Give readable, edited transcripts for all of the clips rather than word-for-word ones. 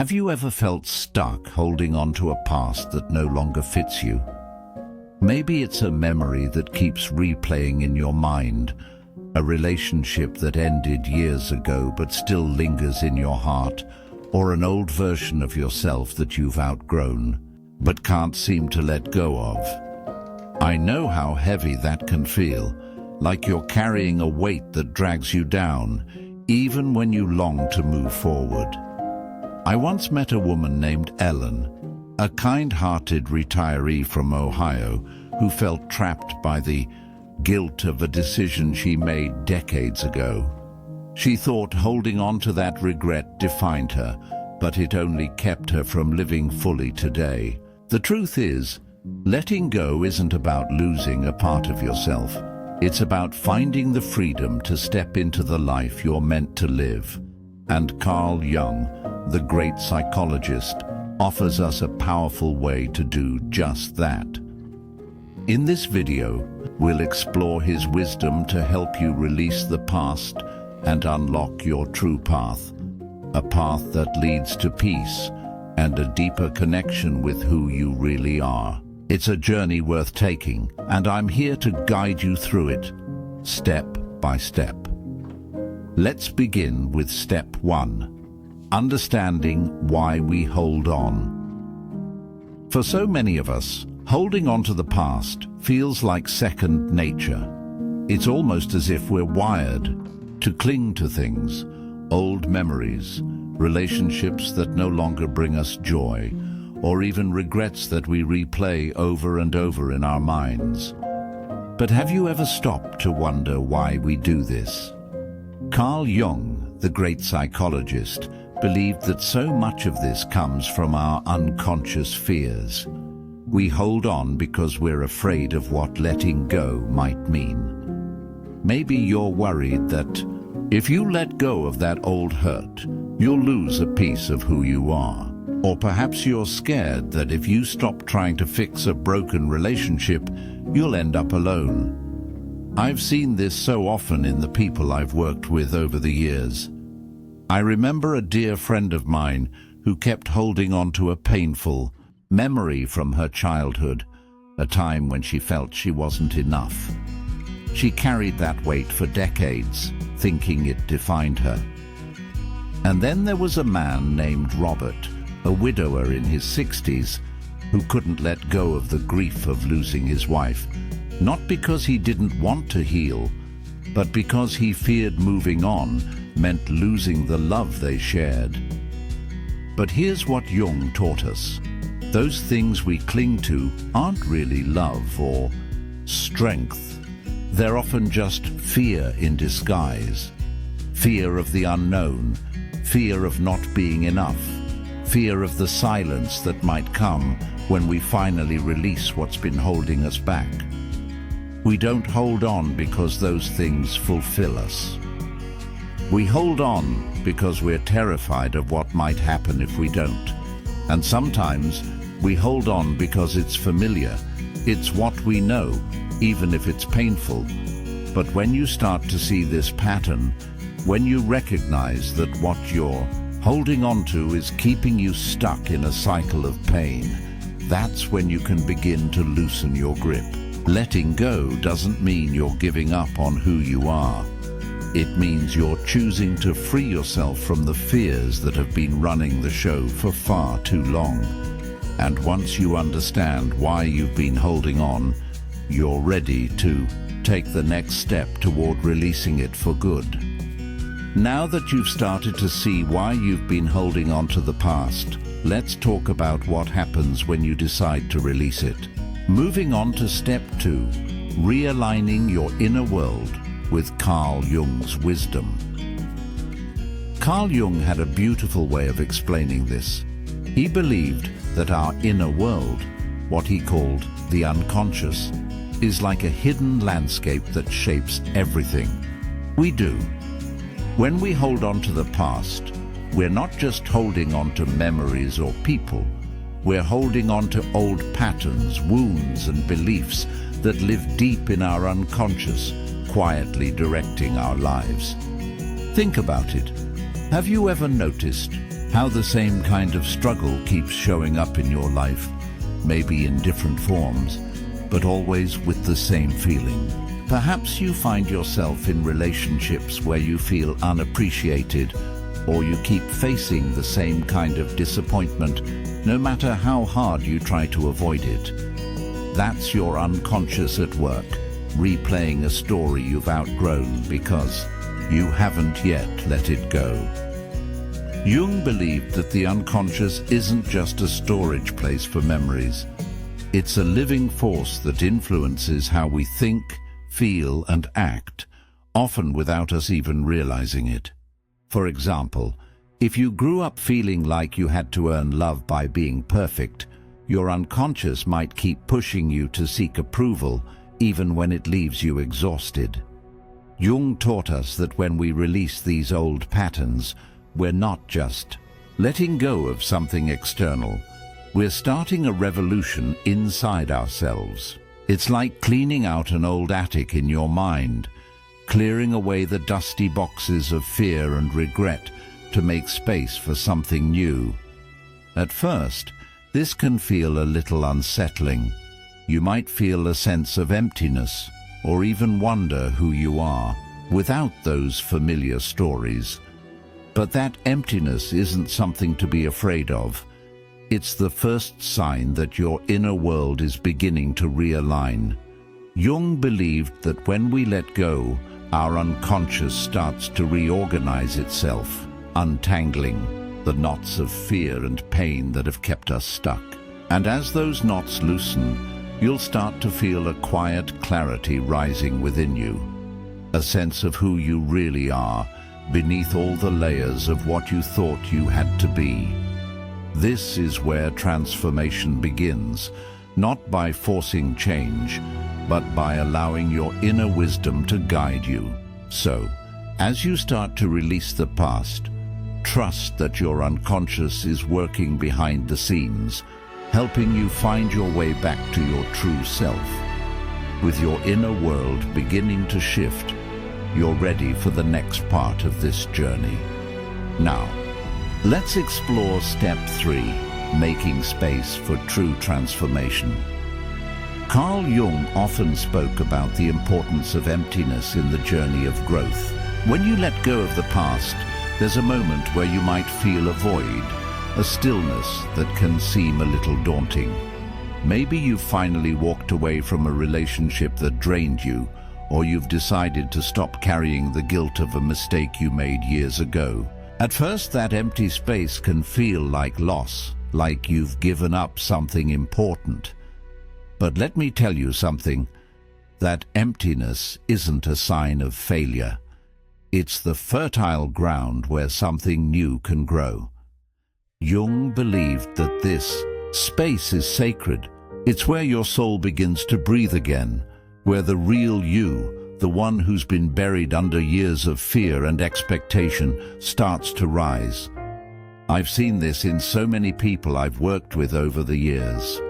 Have you ever felt stuck holding on to a past that no longer fits you? Maybe it's a memory that keeps replaying in your mind, a relationship that ended years ago but still lingers in your heart, or an old version of yourself that you've outgrown but can't seem to let go of. I know how heavy that can feel, like you're carrying a weight that drags you down, even when you long to move forward. I once met a woman named Ellen, a kind-hearted retiree from Ohio who felt trapped by the guilt of a decision she made decades ago. She thought holding on to that regret defined her, but it only kept her from living fully today. The truth is, letting go isn't about losing a part of yourself. It's about finding the freedom to step into the life you're meant to live. And Carl Jung, the great psychologist, offers us a powerful way to do just that. In this video, we'll explore his wisdom to help you release the past and unlock your true path, a path that leads to peace and a deeper connection with who you really are. It's a journey worth taking, and I'm here to guide you through it, step by step. Let's begin with step 1. Understanding why we hold on. For so many of us, holding on to the past feels like second nature. It's almost as if we're wired to cling to things, old memories, relationships that no longer bring us joy, or even regrets that we replay over and over in our minds. But have you ever stopped to wonder why we do this? Carl Jung, the great psychologist, believed that so much of this comes from our unconscious fears. We hold on because we're afraid of what letting go might mean. Maybe you're worried that if you let go of that old hurt, you'll lose a piece of who you are. Or perhaps you're scared that if you stop trying to fix a broken relationship, you'll end up alone. I've seen this so often in the people I've worked with over the years. I remember a dear friend of mine who kept holding on to a painful memory from her childhood, a time when she felt she wasn't enough. She carried that weight for decades, thinking it defined her. And then there was a man named Robert, a widower in his 60s, who couldn't let go of the grief of losing his wife, not because he didn't want to heal, but because he feared moving on meant losing the love they shared. But here's what Jung taught us. Those things we cling to aren't really love or strength. They're often just fear in disguise. Fear of the unknown, fear of not being enough, fear of the silence that might come when we finally release what's been holding us back. We don't hold on because those things fulfill us. We hold on because we're terrified of what might happen if we don't. And sometimes we hold on because it's familiar. It's what we know, even if it's painful. But when you start to see this pattern, when you recognize that what you're holding on to is keeping you stuck in a cycle of pain, that's when you can begin to loosen your grip. Letting go doesn't mean you're giving up on who you are. It means you're choosing to free yourself from the fears that have been running the show for far too long. And once you understand why you've been holding on, you're ready to take the next step toward releasing it for good. Now that you've started to see why you've been holding on to the past, let's talk about what happens when you decide to release it. Moving on to step 2, realigning your inner world with Carl Jung's wisdom. Carl Jung had a beautiful way of explaining this. He believed that our inner world, what he called the unconscious, is like a hidden landscape that shapes everything we do. When we hold on to the past, we're not just holding on to memories or people. We're holding on to old patterns, wounds, and beliefs that live deep in our unconscious, quietly directing our lives. Think about it. Have you ever noticed How the same kind of struggle keeps showing up in your life, maybe in different forms, but always with the same feeling. Perhaps you find yourself in relationships where you feel unappreciated, or you keep facing the same kind of disappointment, no matter how hard you try to avoid it. That's your unconscious at work, replaying a story you've outgrown because you haven't yet let it go. Jung believed that the unconscious isn't just a storage place for memories. It's a living force that influences how we think, feel, and act, often without us even realizing it. For example, if you grew up feeling like you had to earn love by being perfect, your unconscious might keep pushing you to seek approval, even when it leaves you exhausted. Jung taught us that when we release these old patterns, we're not just letting go of something external. We're starting a revolution inside ourselves. It's like cleaning out an old attic in your mind, clearing away the dusty boxes of fear and regret to make space for something new. At first, this can feel a little unsettling. You might feel a sense of emptiness, or even wonder who you are without those familiar stories. But that emptiness isn't something to be afraid of. It's the first sign that your inner world is beginning to realign. Jung believed that when we let go, our unconscious starts to reorganize itself, untangling the knots of fear and pain that have kept us stuck. And as those knots loosen, you'll start to feel a quiet clarity rising within you, a sense of who you really are, beneath all the layers of what you thought you had to be. This is where transformation begins, not by forcing change, but by allowing your inner wisdom to guide you. So, as you start to release the past, trust that your unconscious is working behind the scenes, helping you find your way back to your true self. With your inner world beginning to shift, you're ready for the next part of this journey. Now, let's explore step 3, making space for true transformation. Carl Jung often spoke about the importance of emptiness in the journey of growth. When you let go of the past, there's a moment where you might feel a void, a stillness that can seem a little daunting. Maybe you've finally walked away from a relationship that drained you, or you've decided to stop carrying the guilt of a mistake you made years ago. At first, that empty space can feel like loss, like you've given up something important. But let me tell you something, that emptiness isn't a sign of failure. It's the fertile ground where something new can grow. Jung believed that this space is sacred. It's where your soul begins to breathe again, where the real you, the one who's been buried under years of fear and expectation, starts to rise. I've seen this in so many people I've worked with over the years.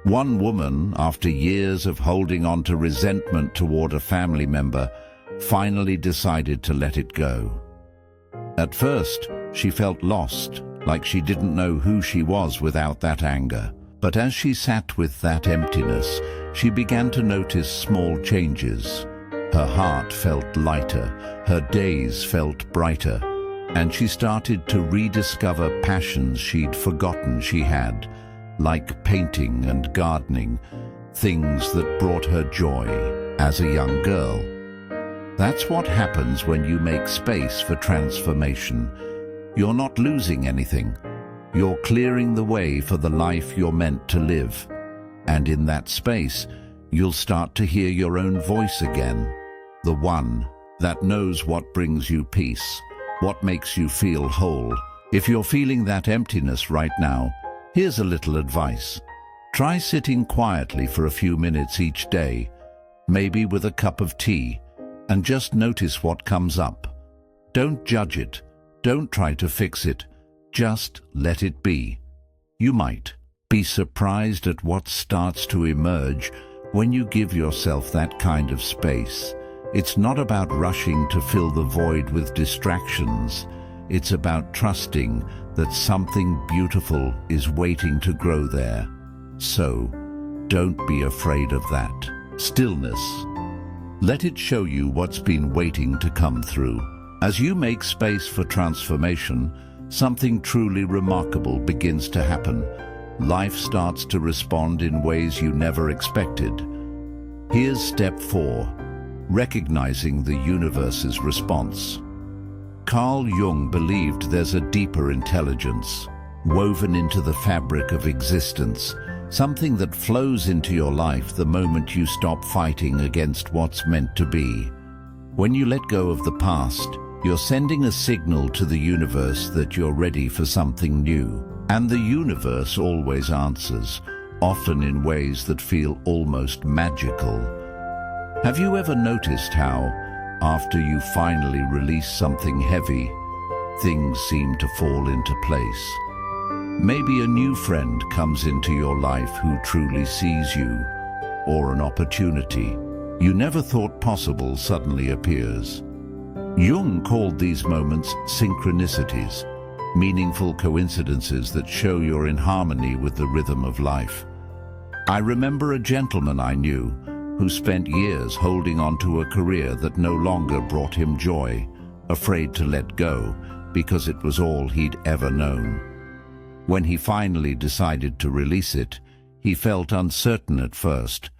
One woman, after years of holding on to resentment toward a family member, finally decided to let it go. At first, she felt lost, like she didn't know who she was without that anger. But as she sat with that emptiness, she began to notice small changes. Her heart felt lighter, her days felt brighter, and she started to rediscover passions she'd forgotten she had, like painting and gardening, things that brought her joy as a young girl. That's what happens when you make space for transformation. You're not losing anything. You're clearing the way for the life you're meant to live. And in that space, you'll start to hear your own voice again, the one that knows what brings you peace, what makes you feel whole. If you're feeling that emptiness right now, here's a little advice. Try sitting quietly for a few minutes each day, maybe with a cup of tea, and just notice what comes up. Don't judge it. Don't try to fix it. Just let it be. You might be surprised at what starts to emerge when you give yourself that kind of space. It's not about rushing to fill the void with distractions. It's about trusting that something beautiful is waiting to grow there. So, don't be afraid of that. Stillness. Let it show you what's been waiting to come through. As you make space for transformation, something truly remarkable begins to happen. Life starts to respond in ways you never expected. Here's step 4. Recognizing the universe's response. Carl Jung believed there's a deeper intelligence, woven into the fabric of existence, something that flows into your life the moment you stop fighting against what's meant to be. When you let go of the past, you're sending a signal to the universe that you're ready for something new. And the universe always answers, often in ways that feel almost magical. Have you ever noticed how, after you finally release something heavy, things seem to fall into place? Maybe a new friend comes into your life who truly sees you, or an opportunity you never thought possible suddenly appears. Jung called these moments synchronicities, meaningful coincidences that show you're in harmony with the rhythm of life. I remember a gentleman I knew who spent years holding on to a career that no longer brought him joy, afraid to let go because it was all he'd ever known. When he finally decided to release it, he felt uncertain at first,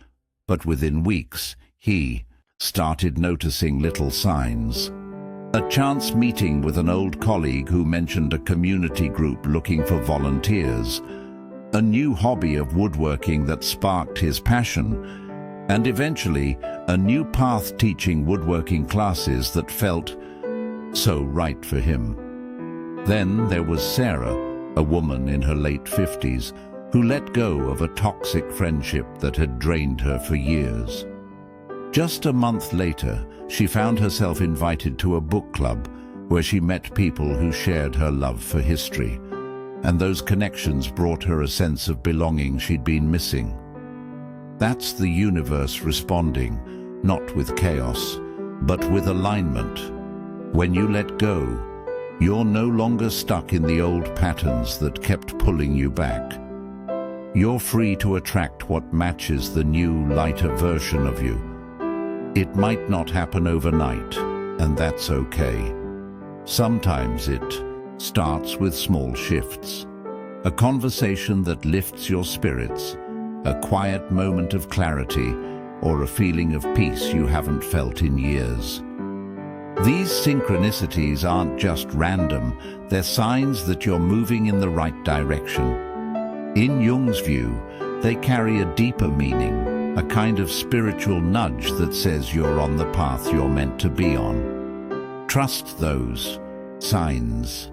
but within weeks, he started noticing little signs. A chance meeting with an old colleague who mentioned a community group looking for volunteers, a new hobby of woodworking that sparked his passion, and eventually a new path teaching woodworking classes that felt so right for him. Then there was Sarah, a woman in her late 50s, who let go of a toxic friendship that had drained her for years. Just a month later, she found herself invited to a book club where she met people who shared her love for history, and those connections brought her a sense of belonging she'd been missing. That's the universe responding, not with chaos, but with alignment. When you let go, you're no longer stuck in the old patterns that kept pulling you back. You're free to attract what matches the new, lighter version of you. It might not happen overnight, and that's okay. Sometimes it starts with small shifts. A conversation that lifts your spirits, a quiet moment of clarity, or a feeling of peace you haven't felt in years. These synchronicities aren't just random, they're signs that you're moving in the right direction. In Jung's view, they carry a deeper meaning, a kind of spiritual nudge that says you're on the path you're meant to be on. Trust those signs.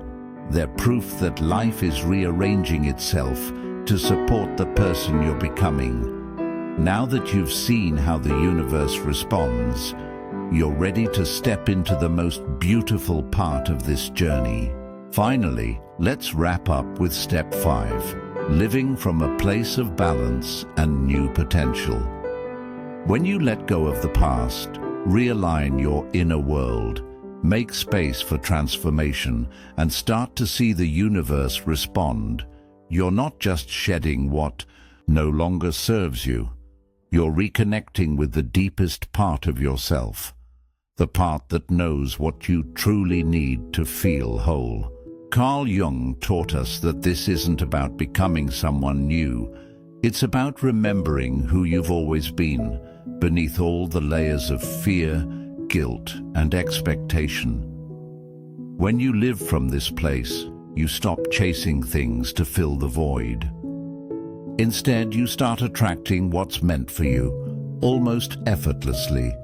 They're proof that life is rearranging itself to support the person you're becoming. Now that you've seen how the universe responds, you're ready to step into the most beautiful part of this journey. Finally, let's wrap up with step 5. Living from a place of balance and new potential. When you let go of the past, realign your inner world, make space for transformation, and start to see the universe respond, you're not just shedding what no longer serves you. You're reconnecting with the deepest part of yourself, the part that knows what you truly need to feel whole. Carl Jung taught us that this isn't about becoming someone new. It's about remembering who you've always been, beneath all the layers of fear, guilt, and expectation. When you live from this place, you stop chasing things to fill the void. Instead, you start attracting what's meant for you, almost effortlessly.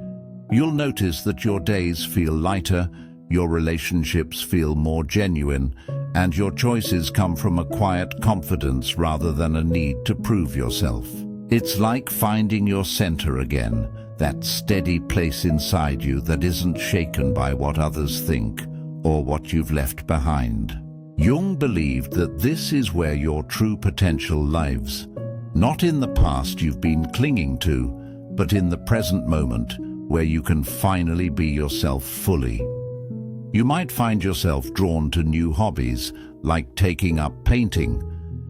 You'll notice that your days feel lighter, your relationships feel more genuine, and your choices come from a quiet confidence rather than a need to prove yourself. It's like finding your center again, that steady place inside you that isn't shaken by what others think or what you've left behind. Jung believed that this is where your true potential lives, not in the past you've been clinging to, but in the present moment where you can finally be yourself fully. You might find yourself drawn to new hobbies, like taking up painting,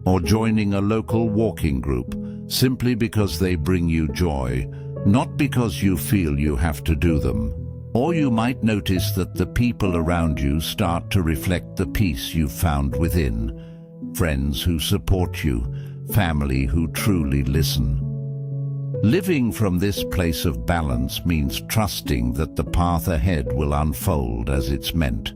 or joining a local walking group, simply because they bring you joy, not because you feel you have to do them. Or you might notice that the people around you start to reflect the peace you've found within. Friends who support you, family who truly listen. Living from this place of balance means trusting that the path ahead will unfold as it's meant.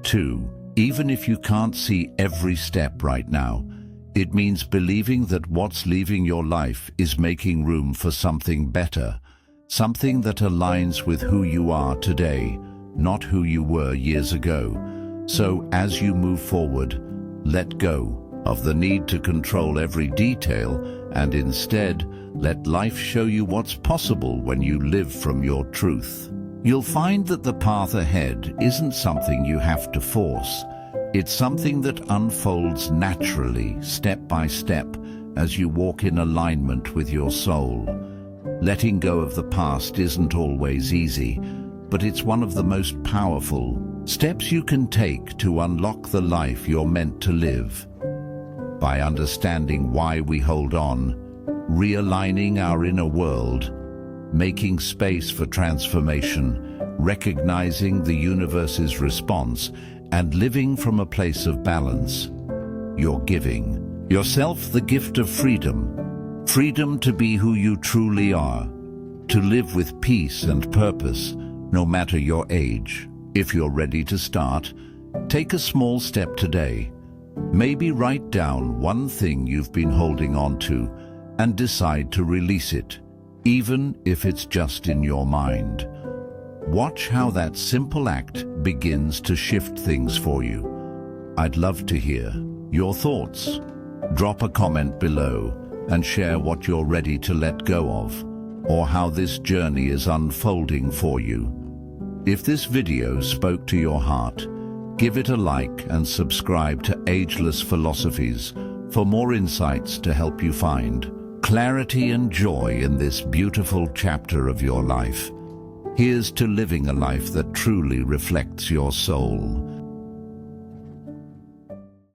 2. Even if you can't see every step right now, it means believing that what's leaving your life is making room for something better, something that aligns with who you are today, not who you were years ago. So as you move forward, let go of the need to control every detail and instead let life show you what's possible when you live from your truth. You'll find that the path ahead isn't something you have to force. It's something that unfolds naturally, step by step, as you walk in alignment with your soul. Letting go of the past isn't always easy, but it's one of the most powerful steps you can take to unlock the life you're meant to live. By understanding why we hold on, realigning our inner world, making space for transformation, recognizing the universe's response, and living from a place of balance, you're giving yourself the gift of freedom. Freedom to be who you truly are, to live with peace and purpose, no matter your age. If you're ready to start, take a small step today. Maybe write down one thing you've been holding on to and decide to release it, even if it's just in your mind. Watch how that simple act begins to shift things for you. I'd love to hear your thoughts. Drop a comment below and share what you're ready to let go of, or how this journey is unfolding for you. If this video spoke to your heart, give it a like and subscribe to Ageless Philosophies for more insights to help you find clarity and joy in this beautiful chapter of your life. Here's to living a life that truly reflects your soul.